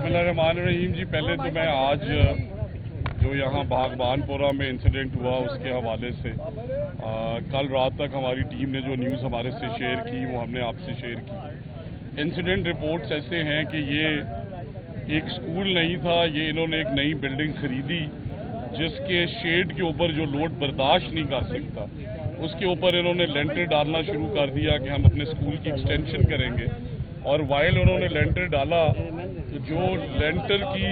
बिस्मिल्लाहिर्रहमानिर्रहीम जी, पहले तो मैं आज जो यहाँ बागबानपुरा में इंसिडेंट हुआ उसके हवाले से कल रात तक हमारी टीम ने जो न्यूज़ हमारे से शेयर की वो हमने आपसे शेयर की। इंसिडेंट रिपोर्ट्स ऐसे हैं कि ये एक स्कूल नहीं था, ये इन्होंने एक नई बिल्डिंग खरीदी जिसके शेड के ऊपर जो लोड बर्दाश्त नहीं कर सकता उसके ऊपर इन्होंने लेंटर डालना शुरू कर दिया कि हम अपने स्कूल की एक्सटेंशन करेंगे। और वाइल उन्होंने लेंटर डाला तो जो लेंटर की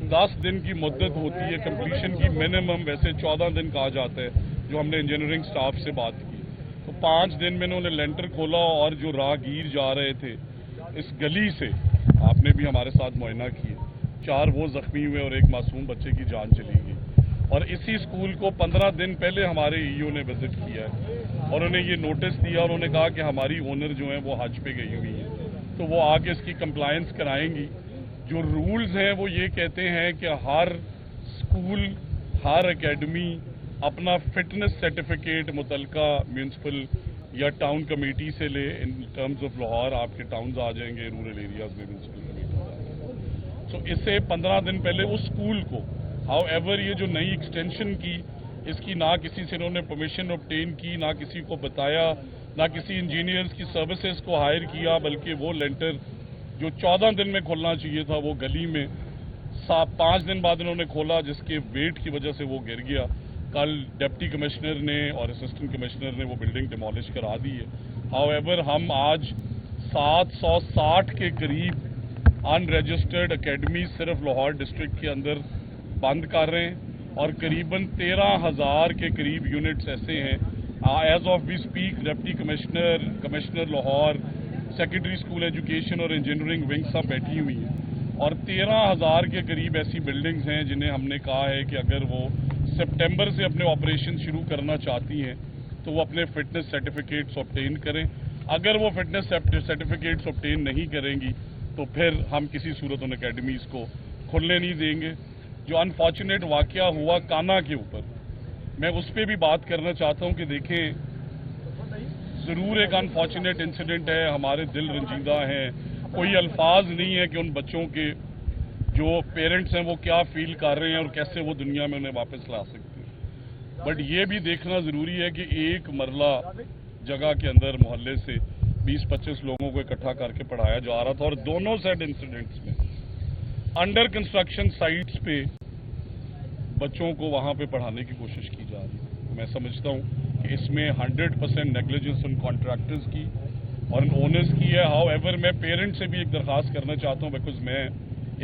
10 दिन की मुद्दत होती है कंप्लीशन की, मिनिमम वैसे 14 दिन कहा जाता है, जो हमने इंजीनियरिंग स्टाफ से बात की, तो 5 दिन में इन्होंने लेंटर खोला और जो राहगीर जा रहे थे इस गली से, आपने भी हमारे साथ मुआयना किए, 4 वो जख्मी हुए और एक मासूम बच्चे की जान चली गई। और इसी स्कूल को 15 दिन पहले हमारे ईओ ने विजिट किया है और उन्हें ये नोटिस दिया और उन्होंने कहा कि हमारी ओनर जो है वो हज पे गई हुई है, तो वो आके इसकी कंप्लायंस कराएंगी। जो रूल्स हैं वो ये कहते हैं कि हर स्कूल, हर एकेडमी अपना फिटनेस सर्टिफिकेट मुतलका म्यूनसिपल या टाउन कमेटी से ले। इन टर्म्स ऑफ लाहौर आपके टाउन्स आ जाएंगे, रूरल एरियाज में म्यूनसिपल कमेटीज आ जाएंगे। सो इससे 15 दिन पहले उस स्कूल को, हाउएवर ये जो नई एक्सटेंशन की, इसकी ना किसी से इन्होंने परमिशन ऑब्टेन की, ना किसी को बताया, ना किसी इंजीनियर्स की सर्विसेज को हायर किया, बल्कि वो लेंटर जो 14 दिन में खोलना चाहिए था वो गली में 5 दिन बाद इन्होंने खोला, जिसके वेट की वजह से वो गिर गया। कल डिप्टी कमिश्नर ने और असिस्टेंट कमिश्नर ने वो बिल्डिंग डिमोलिश करा दी है। हाउएवर हम आज 760 के करीब अनरजिस्टर्ड अकेडमी सिर्फ लाहौर डिस्ट्रिक्ट के अंदर बंद कर रहे हैं और करीबन 13,000 के करीब यूनिट्स ऐसे हैं। As of we speak deputy commissioner, commissioner Lahore, secondary school education और इंजीनियरिंग विंग सब बैठी हुई हैं और 13,000 के करीब ऐसी बिल्डिंग्स हैं जिन्हें हमने कहा है कि अगर वो सितंबर से अपने ऑपरेशन शुरू करना चाहती हैं तो वो अपने फिटनेस सर्टिफिकेट्स ऑब्टेन करें। अगर वो फिटनेस सर्टिफिकेट्स ऑब्टेन नहीं करेंगी तो फिर हम किसी सूरत उन अकेडमीज़ को खुलने नहीं देंगे। जो अनफॉर्चुनेट वाकया हुआ काना के ऊपर, मैं उस पर भी बात करना चाहता हूं कि देखें, ज़रूर एक अनफॉर्चुनेट इंसिडेंट है, हमारे दिल रंजीदा हैं, कोई अल्फाज नहीं है कि उन बच्चों के जो पेरेंट्स हैं वो क्या फील कर रहे हैं और कैसे वो दुनिया में उन्हें वापस ला सकते हैं। बट ये भी देखना ज़रूरी है कि एक मरला जगह के अंदर मोहल्ले से 20-25 लोगों को इकट्ठा करके पढ़ाया जा रहा था और दोनों साइड इंसिडेंट्स में अंडर कंस्ट्रक्शन साइट्स पे बच्चों को वहां पे पढ़ाने की कोशिश की जा रही है। मैं समझता हूं कि इसमें 100% नेग्लिजेंस उन कॉन्ट्रैक्टर्स की और उन ओनर्स की है। हाउएवर मैं पेरेंट्स से भी एक दरख्वास्त करना चाहता हूं, बिकॉज मैं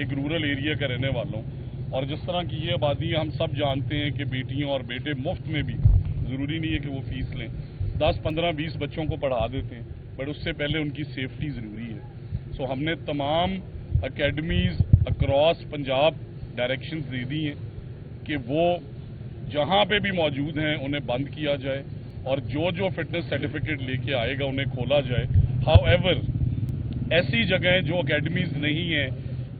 एक रूरल एरिया का रहने वाला हूं और जिस तरह की ये आबादी है, हम सब जानते हैं कि बेटियां और बेटे मुफ्त में भी, ज़रूरी नहीं है कि वो फीस लें, 10, 15, 20 बच्चों को पढ़ा देते हैं, बट उससे पहले उनकी सेफ्टी ज़रूरी है। सो हमने तमाम अकेडमीज़ अक्रॉस पंजाब डायरेक्शंस दे दी हैं कि वो जहां पे भी मौजूद हैं उन्हें बंद किया जाए और जो जो फिटनेस सर्टिफिकेट लेके आएगा उन्हें खोला जाए। हाउएवर ऐसी जगह जो अकेडमीज़ नहीं हैं,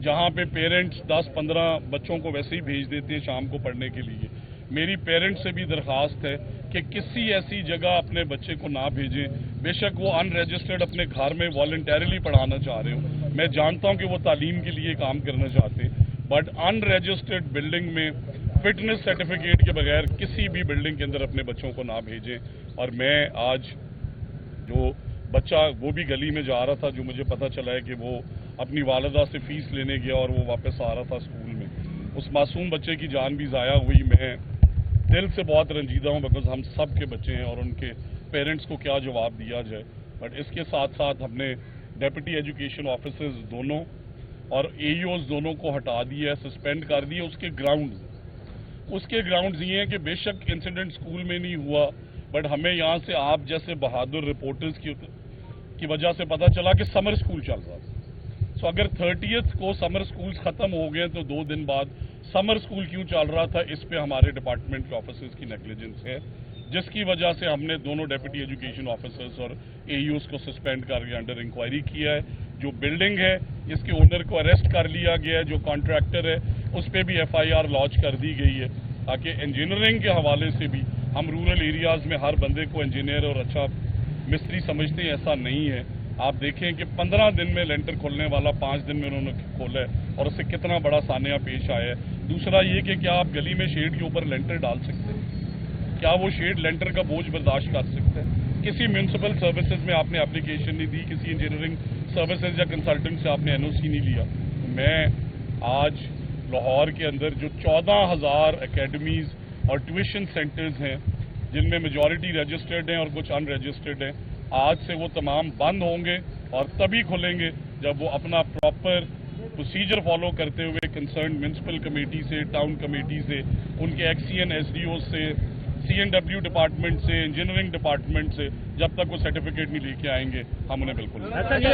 जहां पे पेरेंट्स 10-15 बच्चों को वैसे ही भेज देते हैं शाम को पढ़ने के लिए, मेरी पेरेंट्स से भी दरख्वास्त है कि किसी ऐसी जगह अपने बच्चे को ना भेजें। बेशक वो अनरजिस्टर्ड अपने घर में वॉलंटरीली पढ़ाना चाह रहे हो, मैं जानता हूं कि वो तालीम के लिए काम करना चाहते हैं, बट अनरजिस्टर्ड बिल्डिंग में फिटनेस सर्टिफिकेट के बगैर किसी भी बिल्डिंग के अंदर अपने बच्चों को ना भेजें। और मैं आज जो बच्चा वो भी गली में जा रहा था, जो मुझे पता चला है कि वो अपनी वालिदा से फीस लेने गया और वो वापस आ रहा था स्कूल में, उस मासूम बच्चे की जान भी ज़ाया हुई। मैं दिल से बहुत रंजीदा हूँ, बिकॉज हम सब के बच्चे हैं और उनके पेरेंट्स को क्या जवाब दिया जाए। बट इसके साथ साथ हमने डेप्यूटी एजुकेशन ऑफिसर्स दोनों और एईओज दोनों को हटा दिया है, सस्पेंड कर दिया। उसके ग्राउंड्स ये हैं कि बेशक इंसिडेंट स्कूल में नहीं हुआ, बट हमें यहाँ से आप जैसे बहादुर रिपोर्टर्स की वजह से पता चला कि समर स्कूल चल रहा था। सो अगर 30th को समर स्कूल्स ख़त्म हो गए तो 2 दिन बाद समर स्कूल क्यों चल रहा था, इस पे हमारे डिपार्टमेंट के ऑफिसर्स की नेग्लिजेंस है, जिसकी वजह से हमने दोनों डेप्यूटी एजुकेशन ऑफिसर्स और एईओज को सस्पेंड करके अंडर इंक्वायरी किया है। जो बिल्डिंग है इसके ओनर को अरेस्ट कर लिया गया है, जो कॉन्ट्रैक्टर है उस पर भी FIR लॉन्च कर दी गई है, ताकि इंजीनियरिंग के हवाले से भी, हम रूरल एरियाज़ में हर बंदे को इंजीनियर और अच्छा मिस्त्री समझते हैं, ऐसा नहीं है। आप देखें कि 15 दिन में लेंटर खोलने वाला 5 दिन में उन्होंने खोला है और उससे कितना बड़ा सान्या पेश आया है। दूसरा ये कि क्या आप गली में शेड के ऊपर लेंटर डाल सकते हैं? क्या वो शेड लेंटर का बोझ बर्दाश्त कर सकते हैं? किसी म्यूनसिपल सर्विसेज में आपने एप्लीकेशन नहीं दी, किसी इंजीनियरिंग सर्विसेज या कंसल्टेंट से आपने एनओसी नहीं लिया। मैं आज लाहौर के अंदर जो 14,000 एकेडमीज और ट्यूशन सेंटर्स हैं, जिनमें मेजॉरिटी रजिस्टर्ड हैं और कुछ अनरजिस्टर्ड हैं, आज से वो तमाम बंद होंगे और तभी खुलेंगे जब वो अपना प्रॉपर प्रोसीजर फॉलो करते हुए कंसर्न म्यूनसिपल कमेटी से, टाउन कमेटी से, उनके एक्सीएन एसडीओ से, सीएनडब्ल्यू डिपार्टमेंट से, इंजीनियरिंग डिपार्टमेंट से, जब तक वो सर्टिफिकेट नहीं लेके आएंगे हम उन्हें बिल्कुल नहीं।